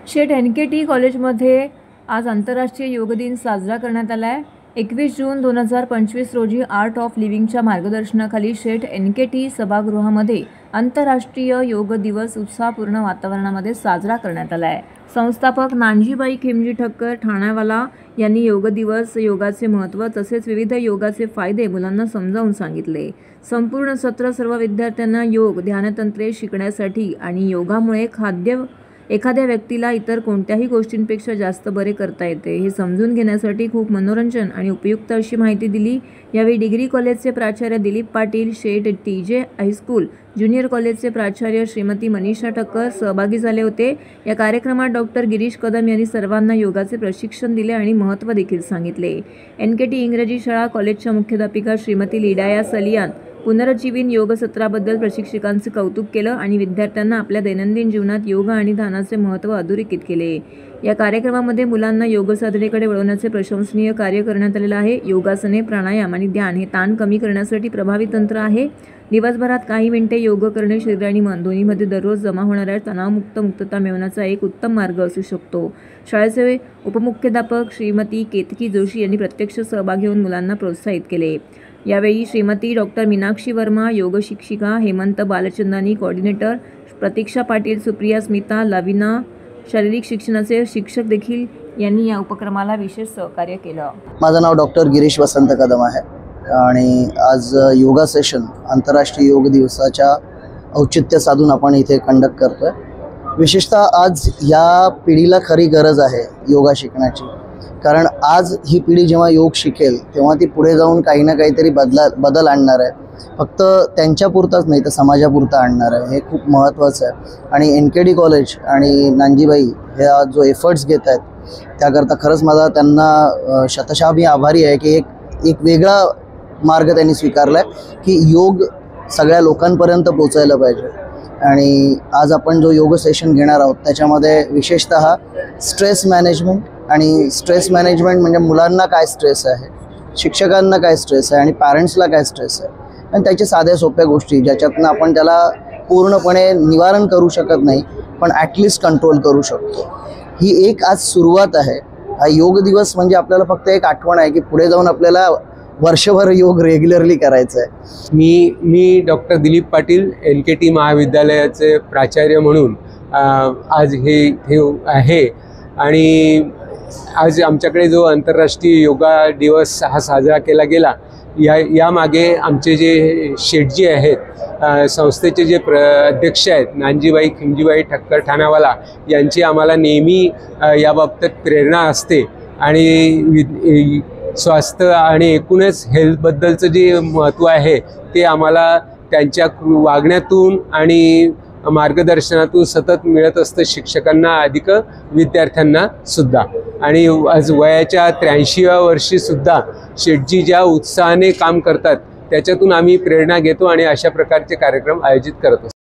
शेठ NKT कॉलेजमध्ये आज आंतरराष्ट्रीय योग दिन साजरा करण्यात आला आहे। 21 जून 2025 रोजी आर्ट ऑफ लिव्हिंगच्या मार्गदर्शनाखाली शेठ NKT सभागृहामध्ये आंतरराष्ट्रीय योग दिवस उत्साहपूर्ण वातावरणामध्ये साजरा करण्यात आला आहे। संस्थापक नानजीबाई खिमजी ठक्कर ठाण्यावाला यांनी योग दिवस, योगाचे महत्त्व तसेच विविध योगाचे फायदे मुलांना समजावून सांगितले। संपूर्ण सत्र सर्व विद्यार्थ्यांना योग, ध्यानतंत्रे शिकण्यासाठी आणि योगामुळे एखाद्या व्यक्तीला इतर कोणत्याही गोष्टींपेक्षा जास्त बरे करता येते हे समजून घेण्यासाठी खूप मनोरंजन आणि उपयुक्त अशी माहिती दिली। यावेळी डिग्री कॉलेजचे प्राचार्य दिलीप पाटील, शेठ TJ हायस्कूल ज्युनियर कॉलेजचे प्राचार्य श्रीमती मनीषा ठक्कर सहभागी झाले होते। या कार्यक्रमात डॉक्टर गिरीश कदम यांनी सर्वांना योगाचे प्रशिक्षण दिले आणि महत्त्व देखील सांगितले। NKT इंग्रजी शाळा कॉलेजच्या मुख्याध्यापिका श्रीमती लिडाया सलियान पुनरुज्जीवन योग सत्राबद्दल प्रशिक्षकांचे कौतुक केलं आणि विद्यार्थ्यांना आपल्या दैनंदिन जीवनात योग आणि ध्यानाचे महत्त्व अधोरेखित केले। या कार्यक्रमामध्ये मुलांना योग साधनेकडे वळवण्याचे प्रशंसनीय कार्य करण्यात आलेले आहे। योगासने, प्राणायाम आणि ध्यान हे ताण कमी करण्यासाठी प्रभावी तंत्र आहे। दिवसभरात काही मिनिटे योग करणे शरीर आणि मन दोन्हीमध्ये दररोज जमा होणाऱ्या मुक्तता मिळवण्याचा एक उत्तम मार्ग असू शकतो। शाळेचे उपमुख्याध्यापक श्रीमती केतकी जोशी यांनी प्रत्यक्ष सहभागी होऊन मुलांना प्रोत्साहित केले। यावेळी श्रीमती डॉक्टर मीनाक्षी वर्मा योग शिक्षिका, हेमंत बालचंदानी कोऑर्डिनेटर, प्रतीक्षा पाटील, सुप्रिया स्मिता, लविना शारीरिक शिक्षणाचे शिक्षक देखील यांनी या उपक्रमाला विशेष सहकार्य केलं। माझं नाव डॉक्टर गिरीश वसंत कदम आहे आणि आज योगा सेशन आंतरराष्ट्रीय योग दिवसाच्या औचित्य साधून आपण इथे कंडक्ट करतोय। विशेषतः आज या पिढीला खरी गरज आहे योगा शिकण्याची, कारण आज ही पिढी जेव्हा योग शिकेल तेव्हा ती पुढे जाऊन काही ना काहीतरी बदल आणणार आहे। फक्त त्यांच्यापुरताच नाही तर समाजापुरता आणणार आहे, हे खूप महत्त्वाचं आहे। आणि NKT कॉलेज आणि नानजीबाई ह्या जो एफर्ट्स घेत आहेत त्याकरता खरंच माझा त्यांना शतशः मी आभारी आहे की एक वेगळा मार्ग त्यांनी स्वीकारला आहे की योग सगळ्या लोकांपर्यंत पोचायला पाहिजे। आणि आज आपण जो योग सेशन घेणार आहोत त्याच्यामध्ये विशेषतः स्ट्रेस मॅनेजमेंट आणि स्ट्रेस मॅनेजमेंट म्हणजे मुलांना काय स्ट्रेस आहे, शिक्षकांना काय स्ट्रेस आहे आणि पॅरेंट्सला काय स्ट्रेस आहे, आणि त्याच्या साध्या सोप्या गोष्टी ज्याच्यातून आपण त्याला पूर्णपणे निवारण करू शकत नाही पण ॲटलिस्ट कंट्रोल करू शकतो। ही एक आज सुरुवात आहे। हा योग दिवस म्हणजे आपल्याला फक्त एक आठवण आहे की पुढे जाऊन आपल्याला वर्षभर योग रेग्युलरली करायचं आहे। मी डॉक्टर दिलीप पाटील NKT महाविद्यालयाचे प्राचार्य म्हणून आज हे आहे आणि आज आमच्याकडे जो आंतरराष्ट्रीय योगा दिवस हा साजरा केला गेला यामागे आमचे जे शेठजी आहेत, संस्थेचे जे अध्यक्ष आहेत नानजीबाई खिमजीबाई ठक्कर ठाण्यावाला यांची आम्हाला नेहमी याबाबतीत प्रेरणा असते आणि स्वास्थ्य आणि एकूणच हेल्थबद्दलचं जे महत्त्व आहे ते आम्हाला त्यांच्या वागण्यातून आणि मार्गदर्शनातून सतत मिळत असतं, शिक्षकांना अधिक विद्यार्थ्यांना सुद्धा। आणि आज वयाच्या 83व्या वर्षी सुद्धा शेठजी ज्या उत्साहाने काम करतात त्याच्यातून आम्ही प्रेरणा घेतो आणि अशा प्रकारचे कार्यक्रम आयोजित करत असतो।